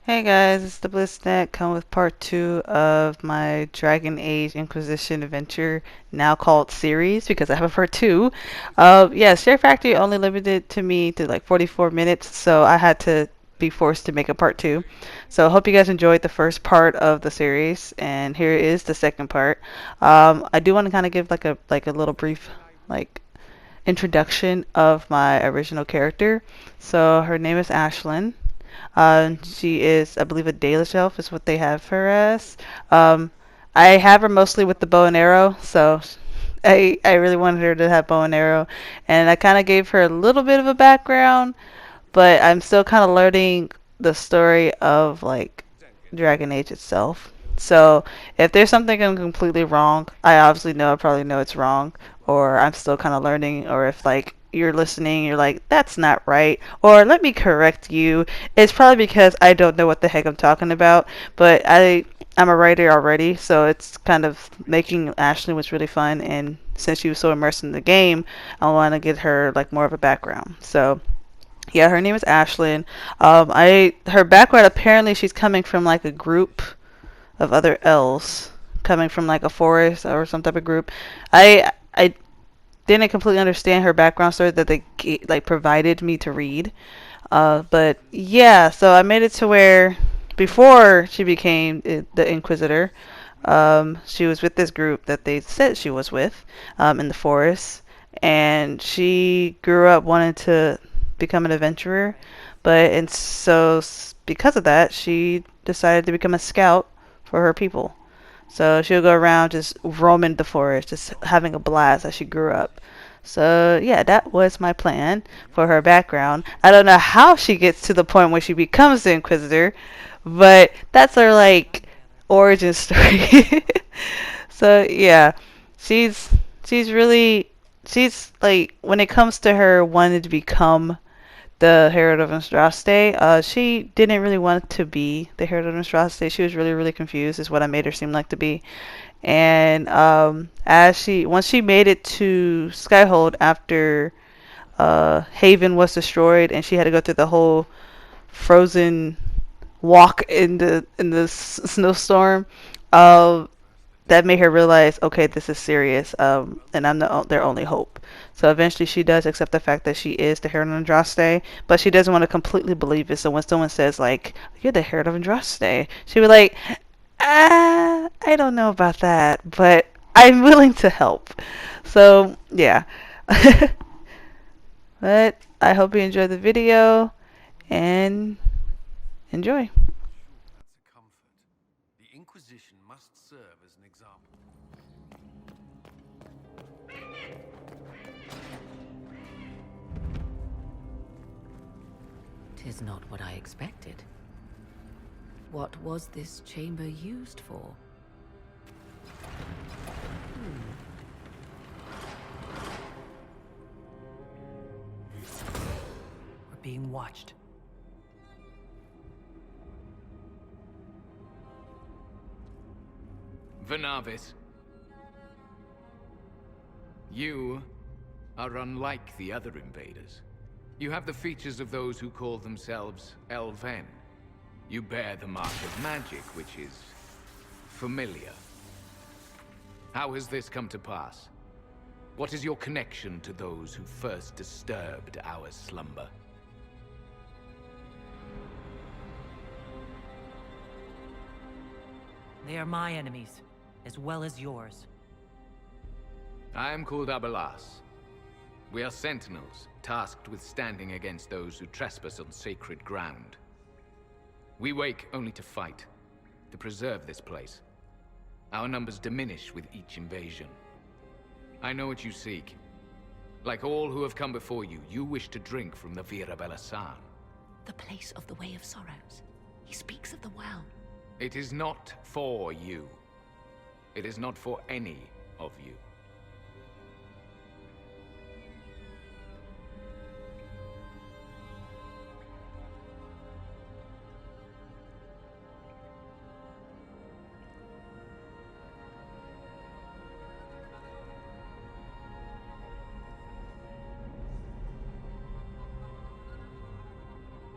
Hey guys, it's the BlizzNet. Come with part two of my Dragon Age Inquisition adventure, now called series because I have a part two. Yeah, Share Factory only limited to me to like 44 minutes, so I had to be forced to make a part two. So I hope you guys enjoyed the first part of the series, and here is the second part. I do want to kind of give like a little brief like introduction of my original character. So her name is Ashlyn. She is, I believe, a Dalish elf is what they have her as. Um, I have her mostly with the bow and arrow, so I really wanted her to have bow and arrow, and I kind of gave her a little bit of a background, but I'm still kind of learning the story of like Dragon Age itself. So if there's something I'm completely wrong, I probably know it's wrong, or I'm still kind of learning, or if like you're listening, you're like, that's not right, or let me correct you. It's probably because I don't know what the heck I'm talking about, but I'm a writer already, so it's kind of making Ashley was really fun, and since she was so immersed in the game, I want to get her like more of a background. So yeah, her name is Ashlyn. I her background apparently she's coming from like a group of other elves, coming from like a forest or some type of group. I didn't completely understand her background story that they like provided me to read. But yeah, so I made it to where before she became the Inquisitor, she was with this group that they said she was with in the forest, and she grew up wanting to become an adventurer, but and so because of that, she decided to become a scout for her people. So she'll go around just roaming the forest, just having a blast as she grew up. So yeah, that was my plan for her background. I don't know how she gets to the point where she becomes the Inquisitor, but that's her like origin story. So yeah, she's she's really she's like when it comes to her wanting to become the Herald of Andraste. She didn't really want to be the Herald of Andraste. She was really, really confused, is what I made her seem like to be. And as she once she made it to Skyhold after Haven was destroyed, and she had to go through the whole frozen walk in the snowstorm. Uh, that made her realize, okay, this is serious, and I'm their only hope. So eventually she does accept the fact that she is the Herald of Andraste, but she doesn't want to completely believe it. So when someone says, like, you're the Herald of Andraste, she be like, I don't know about that, but I'm willing to help. So, yeah. But I hope you enjoy the video and enjoy. That's a comfort. The Inquisition must serve as an example. 'Tis not what I expected. What was this chamber used for? We're being watched. Vanavis, you are unlike the other invaders. You have the features of those who call themselves Elven. You bear the mark of magic, which is familiar. How has this come to pass? What is your connection to those who first disturbed our slumber? They are my enemies, as well as yours. I am called Abelas. We are sentinels, tasked with standing against those who trespass on sacred ground. We wake only to fight, to preserve this place. Our numbers diminish with each invasion. I know what you seek. Like all who have come before you, you wish to drink from the Vira Belasan. The place of the Way of Sorrows. He speaks of the well. It is not for you. It is not for any of you.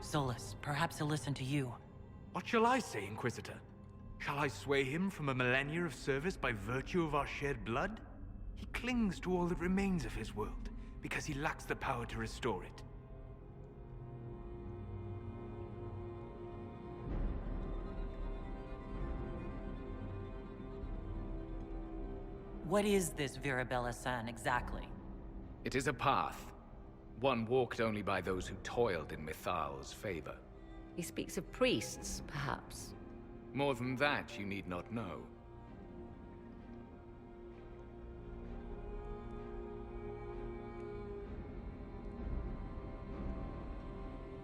Solus, perhaps he'll listen to you. What shall I say, Inquisitor? Shall I sway him from a millennia of service by virtue of our shared blood? He clings to all that remains of his world, because he lacks the power to restore it. What is this Virabella-san exactly? It is a path. One walked only by those who toiled in Mithal's favor. He speaks of priests, perhaps. More than that, you need not know.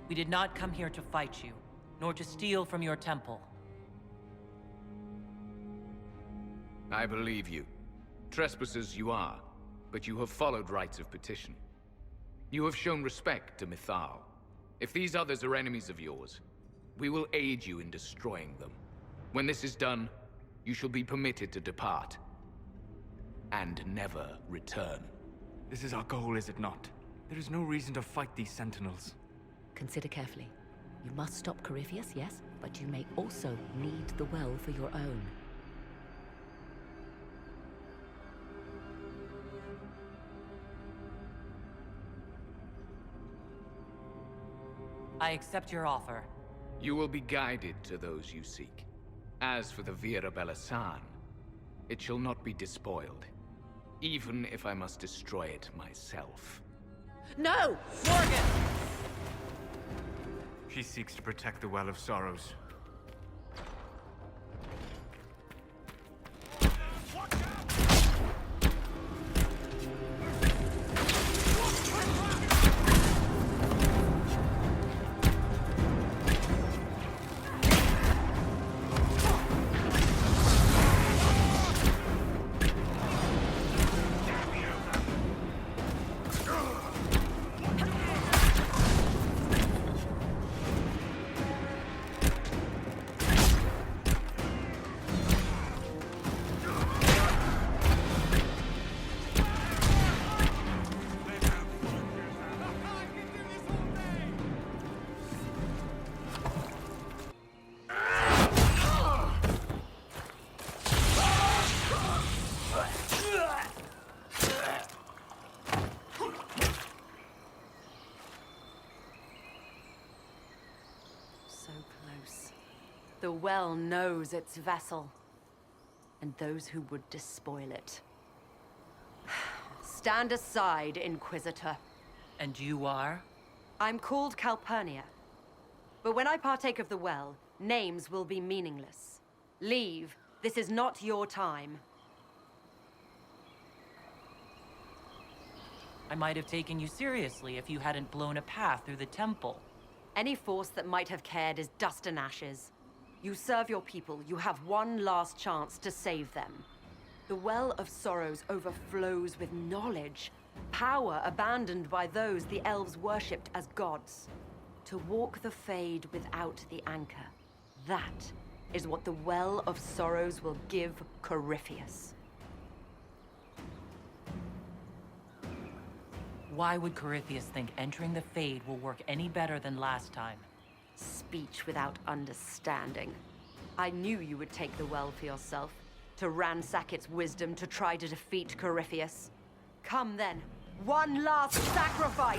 We did not come here to fight you, nor to steal from your temple. I believe you. Trespassers you are, but you have followed rites of petition. You have shown respect to Mithal. If these others are enemies of yours, we will aid you in destroying them. When this is done, you shall be permitted to depart. And never return. This is our goal, is it not? There is no reason to fight these sentinels. Consider carefully. You must stop Corypheus, yes, but you may also need the well for your own. I accept your offer. You will be guided to those you seek. As for the Virabella-san, it shall not be despoiled, even if I must destroy it myself. No! Morgan! She seeks to protect the Well of Sorrows. So close. The well knows its vessel, and those who would despoil it. Stand aside, Inquisitor. And you are? I'm called Calpurnia. But when I partake of the well, names will be meaningless. Leave. This is not your time. I might have taken you seriously if you hadn't blown a path through the temple. Any force that might have cared is dust and ashes. You serve your people. You have one last chance to save them. The Well of Sorrows overflows with knowledge, power abandoned by those the elves worshipped as gods. To walk the Fade without the anchor. That is what the Well of Sorrows will give Corypheus. Why would Corypheus think entering the Fade will work any better than last time? Speech without understanding. I knew you would take the well for yourself, to ransack its wisdom to try to defeat Corypheus. Come then, one last sacrifice!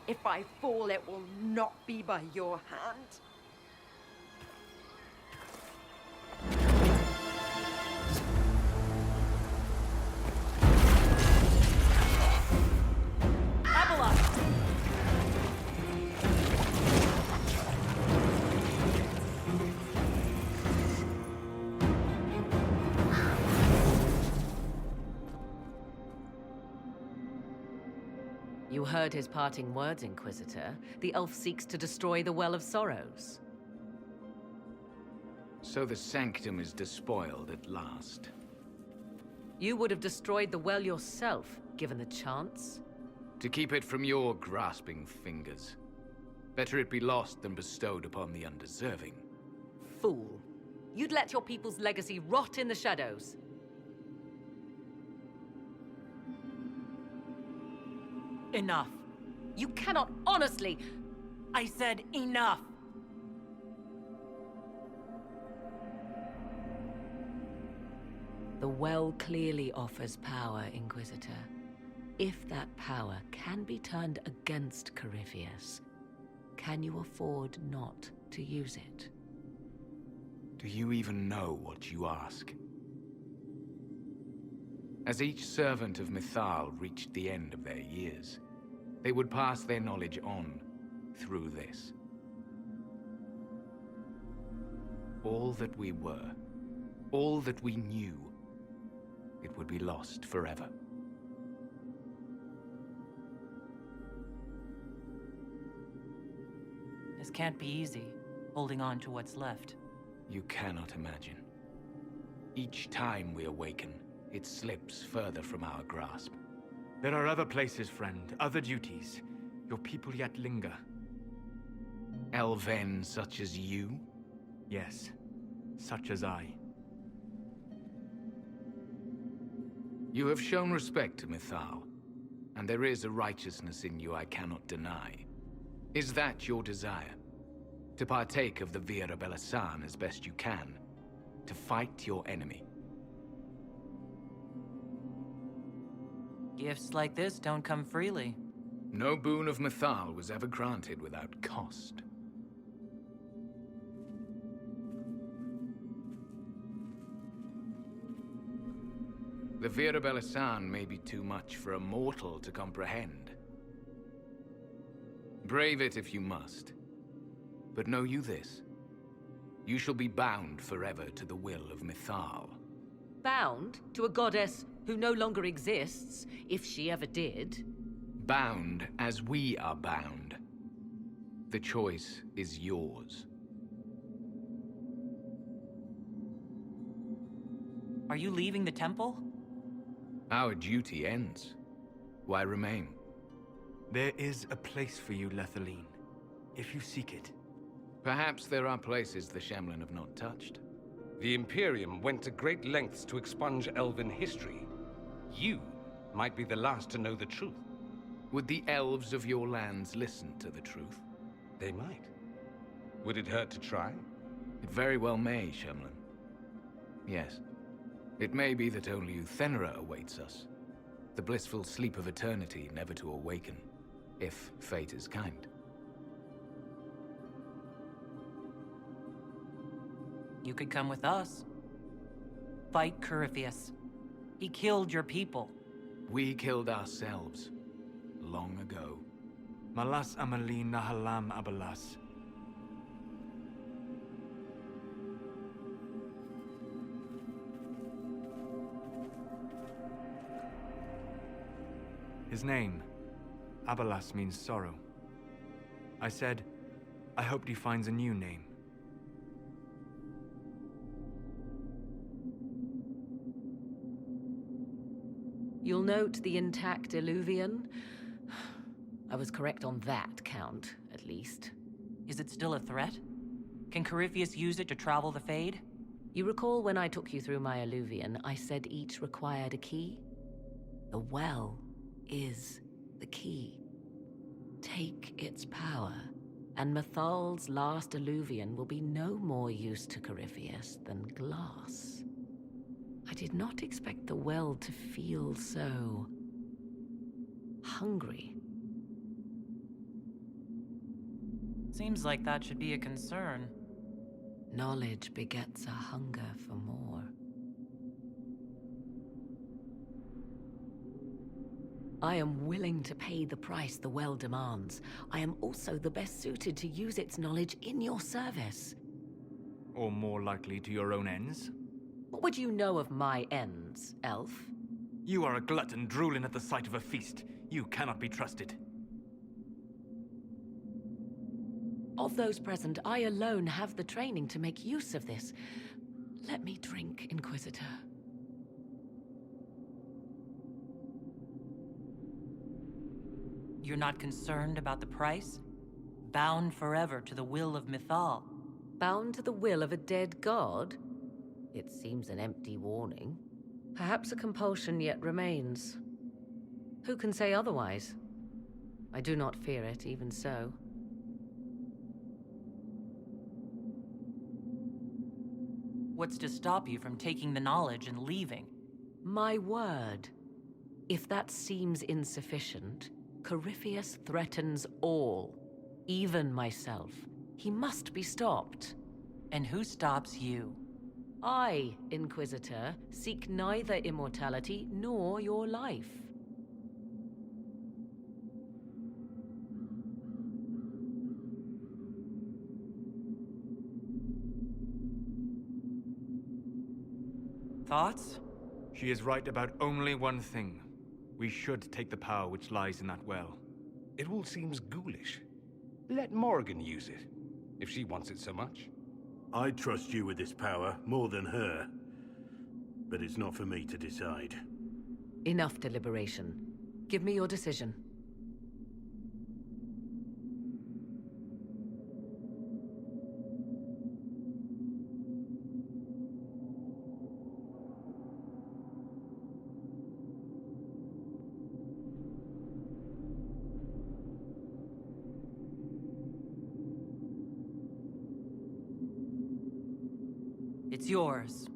If I fall, it will not be by your hand. You heard his parting words, Inquisitor. The elf seeks to destroy the Well of Sorrows. So the sanctum is despoiled at last. You would have destroyed the well yourself, given the chance. To keep it from your grasping fingers. Better it be lost than bestowed upon the undeserving. Fool. You'd let your people's legacy rot in the shadows. Enough. You cannot honestly... I said enough. The well clearly offers power, Inquisitor. If that power can be turned against Corypheus, can you afford not to use it? Do you even know what you ask? As each servant of Mythal reached the end of their years, they would pass their knowledge on through this. All that we were, all that we knew, it would be lost forever. This can't be easy, holding on to what's left. You cannot imagine. Each time we awaken, it slips further from our grasp. There are other places, friend, other duties. Your people yet linger. Elven such as you? Yes, such as I. You have shown respect to Mythal, and there is a righteousness in you I cannot deny. Is that your desire? To partake of the Vira Belasan as best you can? To fight your enemy? Gifts like this don't come freely. No boon of Mythal was ever granted without cost. The Vira Belasan may be too much for a mortal to comprehend. Brave it if you must. But know you this. You shall be bound forever to the will of Mythal. Bound to a goddess who no longer exists, if she ever did. Bound as we are bound. The choice is yours. Are you leaving the temple? Our duty ends. Why remain? There is a place for you, Lethaline, if you seek it. Perhaps there are places the Shemlin have not touched. The Imperium went to great lengths to expunge Elven history. You might be the last to know the truth. Would the elves of your lands listen to the truth? They might. Would it hurt to try? It very well may, Shemlin. Yes. It may be that only Uthenera awaits us. The blissful sleep of eternity, never to awaken, if fate is kind. You could come with us. Fight Corypheus. He killed your people. We killed ourselves, long ago. Malas Amalin Nahalam Abalas. His name, Abalas, means sorrow. I said, I hoped he finds a new name. You'll note the intact Illuvian. I was correct on that count, at least. Is it still a threat? Can Corypheus use it to travel the Fade? You recall when I took you through my Illuvian, I said each required a key? The well is the key. Take its power, and Mythal's last Illuvian will be no more use to Corypheus than glass. I did not expect the well to feel so hungry. Seems like that should be a concern. Knowledge begets a hunger for more. I am willing to pay the price the well demands. I am also the best suited to use its knowledge in your service. Or more likely to your own ends? What would you know of my ends, elf? You are a glutton drooling at the sight of a feast. You cannot be trusted. Of those present, I alone have the training to make use of this. Let me drink, Inquisitor. You're not concerned about the price? Bound forever to the will of Mythal. Bound to the will of a dead god? It seems an empty warning. Perhaps a compulsion yet remains. Who can say otherwise? I do not fear it, even so. What's to stop you from taking the knowledge and leaving? My word. If that seems insufficient, Corypheus threatens all, even myself. He must be stopped. And who stops you? I, Inquisitor, seek neither immortality nor your life. Thoughts? She is right about only one thing. We should take the power which lies in that well. It all seems ghoulish. Let Morrigan use it, if she wants it so much. I trust you with this power more than her. But it's not for me to decide. Enough deliberation. Give me your decision. It's yours.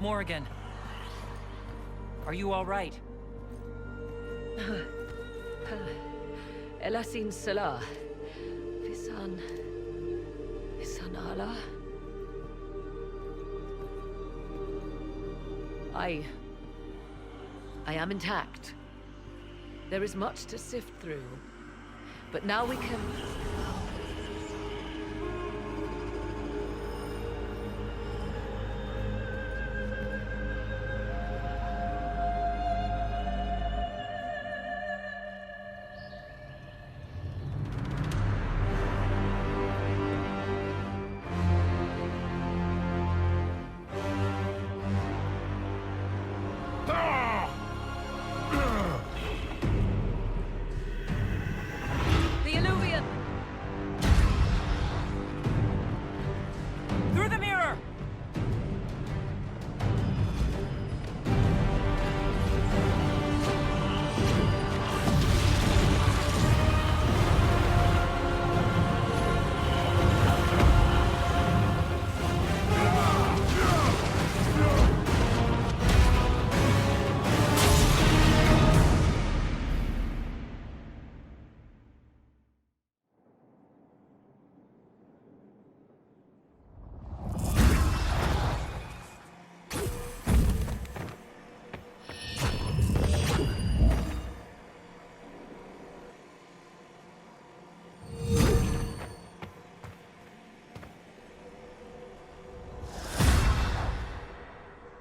Morrigan. Are you all right? Elasin Salah. Visan Allah. I am intact. There is much to sift through. But now we can... The Illuvian! Through the mirror!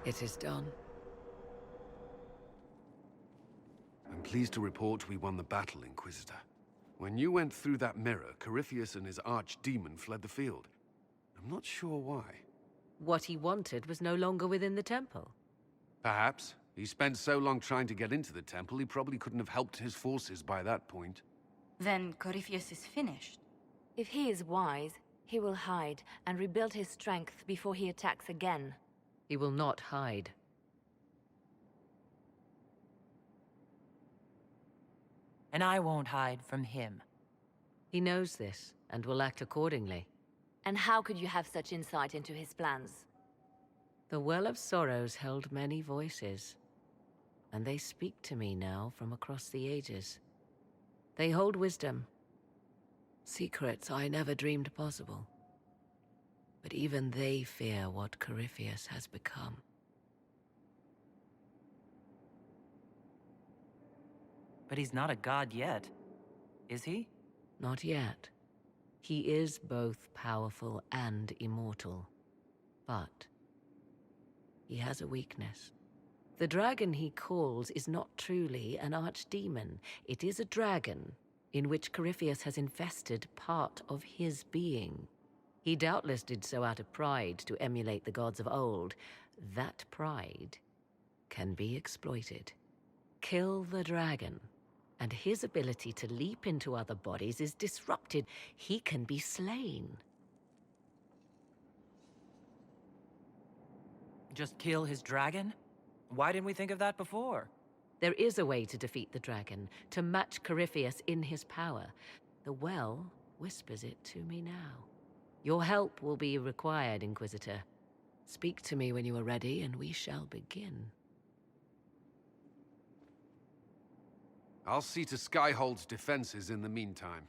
It is done. I'm pleased to report we won the battle, Inquisitor. When you went through that mirror, Corypheus and his archdemon fled the field. I'm not sure why. What he wanted was no longer within the temple. Perhaps. He spent so long trying to get into the temple, he probably couldn't have helped his forces by that point. Then Corypheus is finished. If he is wise, he will hide and rebuild his strength before he attacks again. He will not hide. And I won't hide from him. He knows this and will act accordingly. And how could you have such insight into his plans? The Well of Sorrows held many voices, and they speak to me now from across the ages. They hold wisdom, secrets I never dreamed possible. But even they fear what Corypheus has become. But he's not a god yet, is he? Not yet. He is both powerful and immortal. But he has a weakness. The dragon he calls is not truly an archdemon. It is a dragon in which Corypheus has infested part of his being. He doubtless did so out of pride to emulate the gods of old. That pride can be exploited. Kill the dragon, and his ability to leap into other bodies is disrupted. He can be slain. Just kill his dragon? Why didn't we think of that before? There is a way to defeat the dragon, to match Corypheus in his power. The well whispers it to me now. Your help will be required, Inquisitor. Speak to me when you are ready, and we shall begin. I'll see to Skyhold's defenses in the meantime.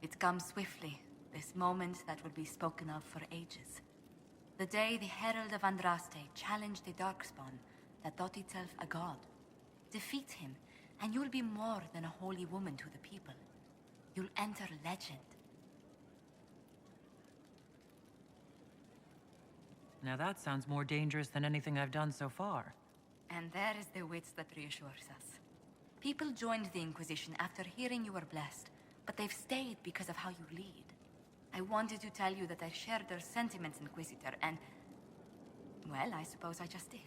It comes swiftly, this moment that will be spoken of for ages. The day the Herald of Andraste challenged the Darkspawn that thought itself a god. Defeat him, and you'll be more than a holy woman to the people. You'll enter legend. Now that sounds more dangerous than anything I've done so far. And there is the wits that reassures us. People joined the Inquisition after hearing you were blessed, but they've stayed because of how you lead. I wanted to tell you that I shared their sentiments, Inquisitor, and... well, I suppose I just did.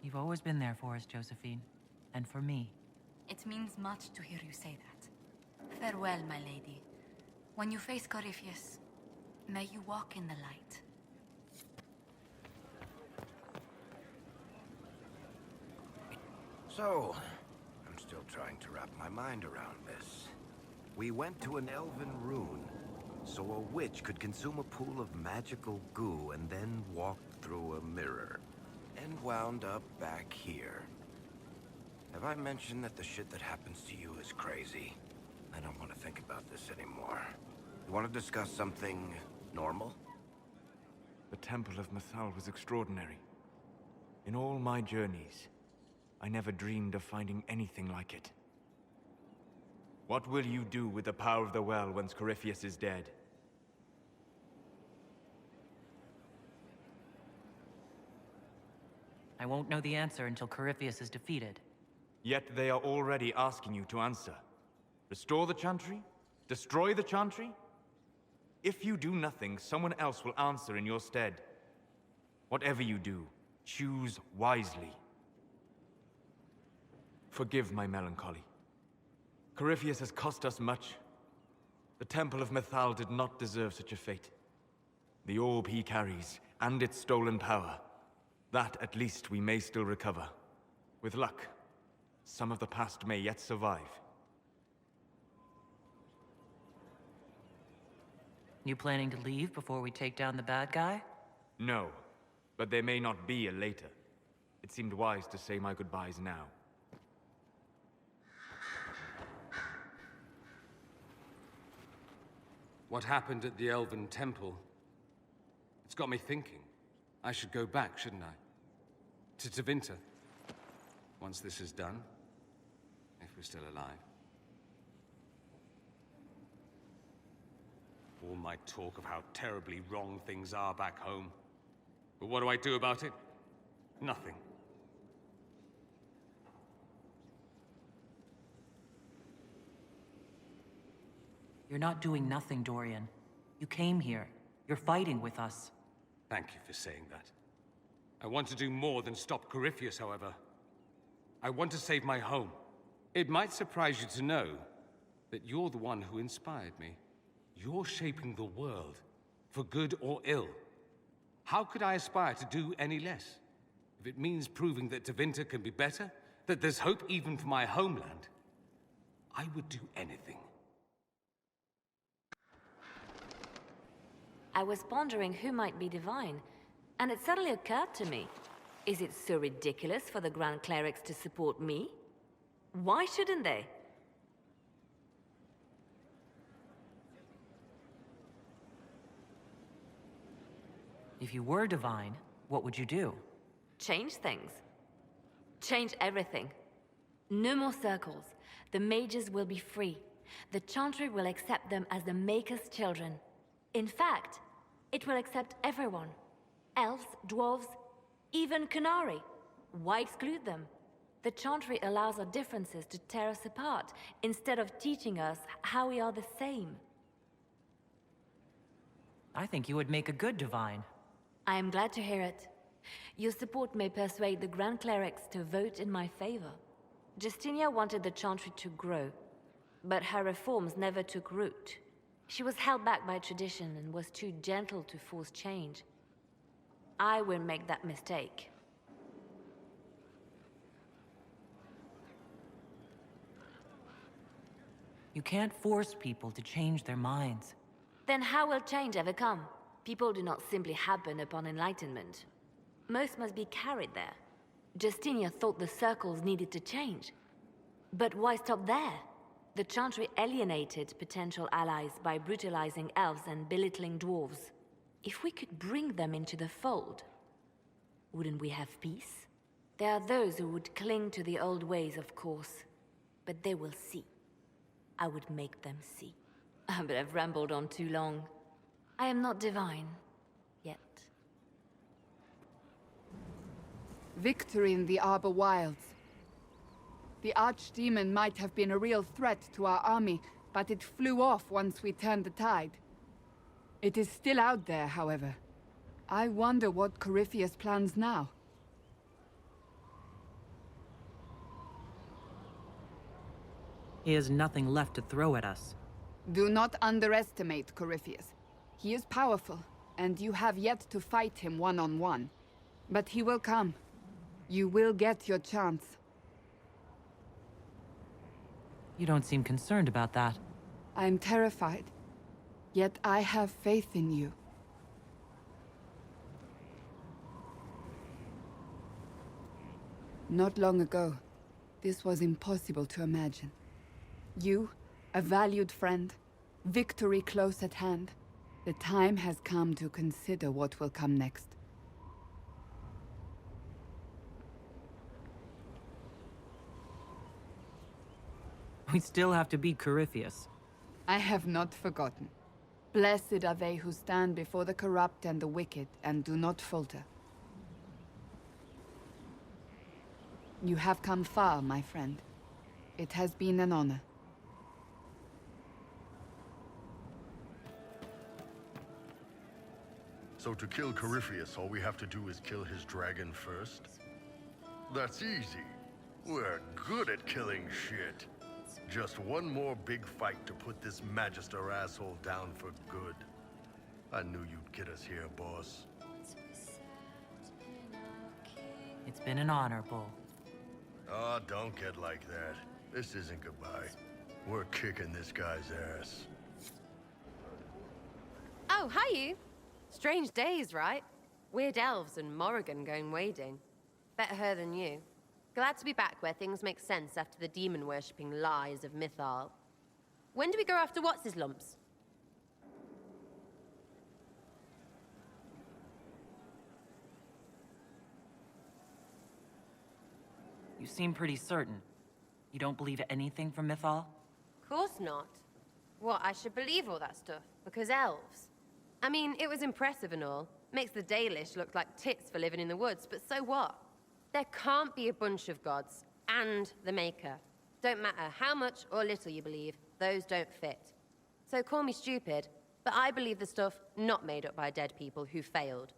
You've always been there for us, Josephine. And for me. It means much to hear you say that. Farewell, my lady. When you face Corypheus, may you walk in the light. So, I'm still trying to wrap my mind around this. We went to an elven rune, so a witch could consume a pool of magical goo and then walk through a mirror. And wound up back here. Have I mentioned that the shit that happens to you is crazy? I don't want to think about this anymore. You want to discuss something normal? The Temple of Mythal was extraordinary. In all my journeys, I never dreamed of finding anything like it. What will you do with the power of the well once Corypheus is dead? I won't know the answer until Corypheus is defeated. Yet they are already asking you to answer. Restore the Chantry? Destroy the Chantry? If you do nothing, someone else will answer in your stead. Whatever you do, choose wisely. Forgive my melancholy. Corypheus has cost us much. The Temple of Mythal did not deserve such a fate. The orb he carries, and its stolen power, that at least we may still recover. With luck, some of the past may yet survive. You planning to leave before we take down the bad guy? No, but there may not be a later. It seemed wise to say my goodbyes now. What happened at the Elven Temple? It's got me thinking. I should go back, shouldn't I? To Tevinter. Once this is done. If we're still alive. All my talk of how terribly wrong things are back home. But what do I do about it? Nothing. You're not doing nothing, Dorian. You came here. You're fighting with us. Thank you for saying that. I want to do more than stop Corypheus, however. I want to save my home. It might surprise you to know that you're the one who inspired me. You're shaping the world, for good or ill. How could I aspire to do any less? If it means proving that Tevinter can be better, that there's hope even for my homeland, I would do anything. I was pondering who might be divine, and it suddenly occurred to me. Is it so ridiculous for the Grand Clerics to support me? Why shouldn't they? If you were divine, what would you do? Change things. Change everything. No more circles. The mages will be free. The Chantry will accept them as the Maker's children. In fact, it will accept everyone. Elves, dwarves, even Canary. Why exclude them? The Chantry allows our differences to tear us apart, instead of teaching us how we are the same. I think you would make a good divine. I am glad to hear it. Your support may persuade the Grand Clerics to vote in my favor. Justinia wanted the Chantry to grow, but her reforms never took root. She was held back by tradition and was too gentle to force change. I won't make that mistake. You can't force people to change their minds. Then how will change ever come? People do not simply happen upon enlightenment. Most must be carried there. Justinia thought the circles needed to change. But why stop there? The Chantry alienated potential allies by brutalizing elves and belittling dwarves. If we could bring them into the fold, wouldn't we have peace? There are those who would cling to the old ways, of course. But they will see. I would make them see. But I've rambled on too long. I am not divine. Yet. Victory in the Arbor Wilds. The Archdemon might have been a real threat to our army, but it flew off once we turned the tide. It is still out there, however. I wonder what Corypheus plans now. He has nothing left to throw at us. Do not underestimate Corypheus. He is powerful, and you have yet to fight him one-on-one. But he will come. You will get your chance. You don't seem concerned about that. I'm terrified. Yet I have faith in you. Not long ago, this was impossible to imagine. You, a valued friend, victory close at hand. The time has come to consider what will come next. We still have to beat Corypheus. I have not forgotten. Blessed are they who stand before the corrupt and the wicked and do not falter. You have come far, my friend. It has been an honor. So to kill Corypheus, all we have to do is kill his dragon first? That's easy. We're good at killing shit. Just one more big fight to put this Magister asshole down for good. I knew you'd get us here, boss. It's been an honor, Bull. Oh, don't get like that. This isn't goodbye. We're kicking this guy's ass. Oh, hi you. Strange days, right? Weird elves and Morrigan going wading. Better her than you. Glad to be back where things make sense after the demon-worshipping lies of Mythal. When do we go after What's-His-Lumps? You seem pretty certain. You don't believe anything from Mythal? Course not. What, I should believe all that stuff? Because elves? I mean, it was impressive and all. Makes the Dalish look like tits for living in the woods, but so what? There can't be a bunch of gods, and the Maker. Don't matter how much or little you believe, those don't fit. So call me stupid, but I believe the stuff not made up by dead people who failed.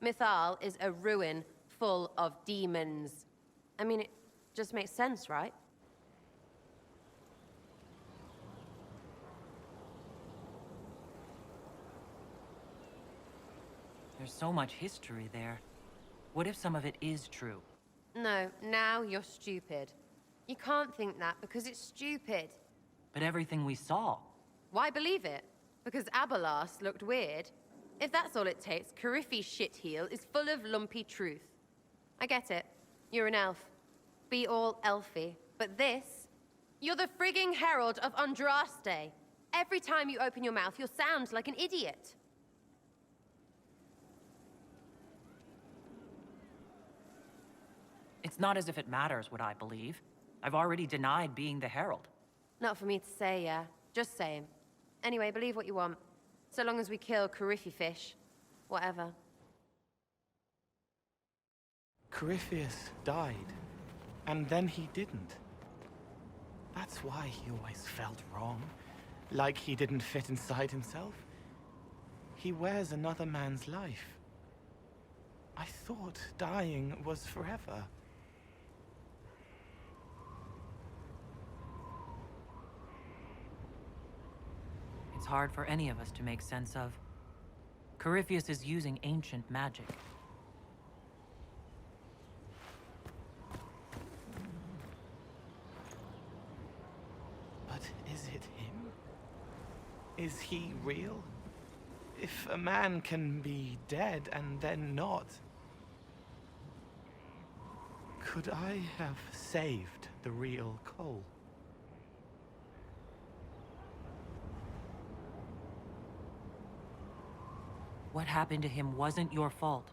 Mythal is a ruin full of demons. I mean, it just makes sense, right? There's so much history there. What if some of it is true? No, now you're stupid. You can't think that because it's stupid. But everything we saw. Why believe it? Because Abelas looked weird? If that's all it takes, Carifi's shitheel is full of lumpy truth. I get it. You're an elf. Be all elfy. But this? You're the frigging herald of Andraste. Every time you open your mouth, you'll sound like an idiot. It's not as if it matters what I believe. I've already denied being the herald. Not for me to say, yeah. Just saying. Anyway, believe what you want. So long as we kill Carifi fish. Whatever. Corypheus died, and then he didn't. That's why he always felt wrong, like he didn't fit inside himself. He wears another man's life. I thought dying was forever. It's hard for any of us to make sense of. Corypheus is using ancient magic. But is it him? Is he real? If a man can be dead and then not, could I have saved the real Cole? What happened to him wasn't your fault.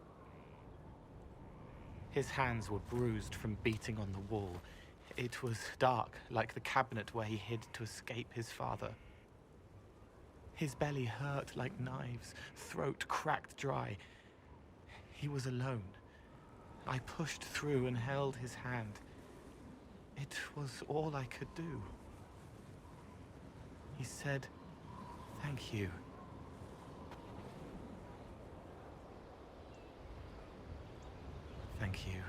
His hands were bruised from beating on the wall. It was dark, like the cabinet where he hid to escape his father. His belly hurt like knives, throat cracked dry. He was alone. I pushed through and held his hand. It was all I could do. He said, "Thank you." Thank you.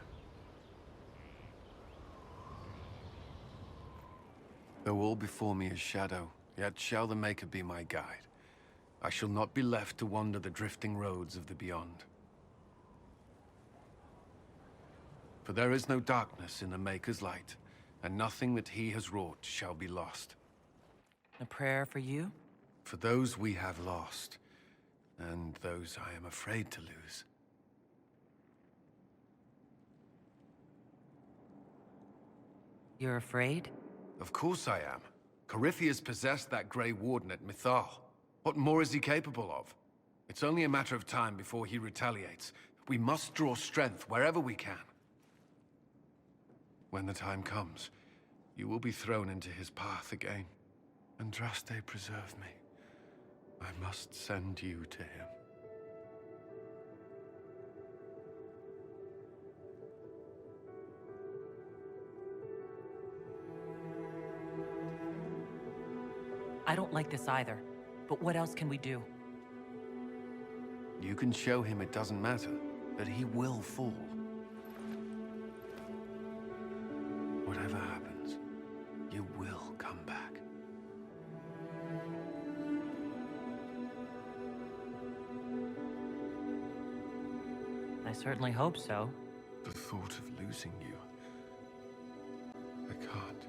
Though all before me is shadow, yet shall the Maker be my guide. I shall not be left to wander the drifting roads of the beyond. For there is no darkness in the Maker's light, and nothing that he has wrought shall be lost. A prayer for you? For those we have lost, and those I am afraid to lose. You're afraid? Of course I am. Corypheus possessed that Grey Warden at Mythal. What more is he capable of? It's only a matter of time before he retaliates. We must draw strength wherever we can. When the time comes, you will be thrown into his path again. Andraste, preserve me. I must send you to him. I don't like this either, but what else can we do? You can show him it doesn't matter, that he will fall. Whatever happens, you will come back. I certainly hope so. The thought of losing you, I can't.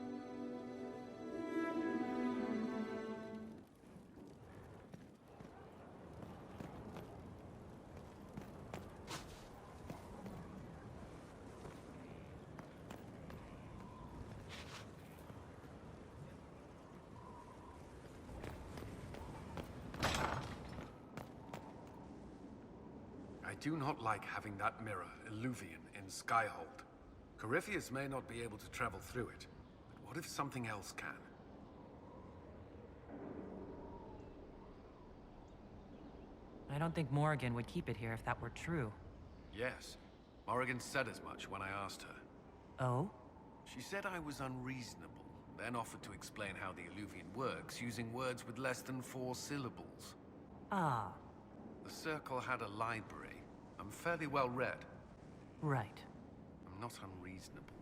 I do not like having that mirror, Illuvian, in Skyhold. Corypheus may not be able to travel through it, but what if something else can? I don't think Morrigan would keep it here if that were true. Yes, Morrigan said as much when I asked her. Oh? She said I was unreasonable, then offered to explain how the Illuvian works using words with less than 4 syllables. Ah. The Circle had a library. I'm fairly well read. Right. I'm not unreasonable.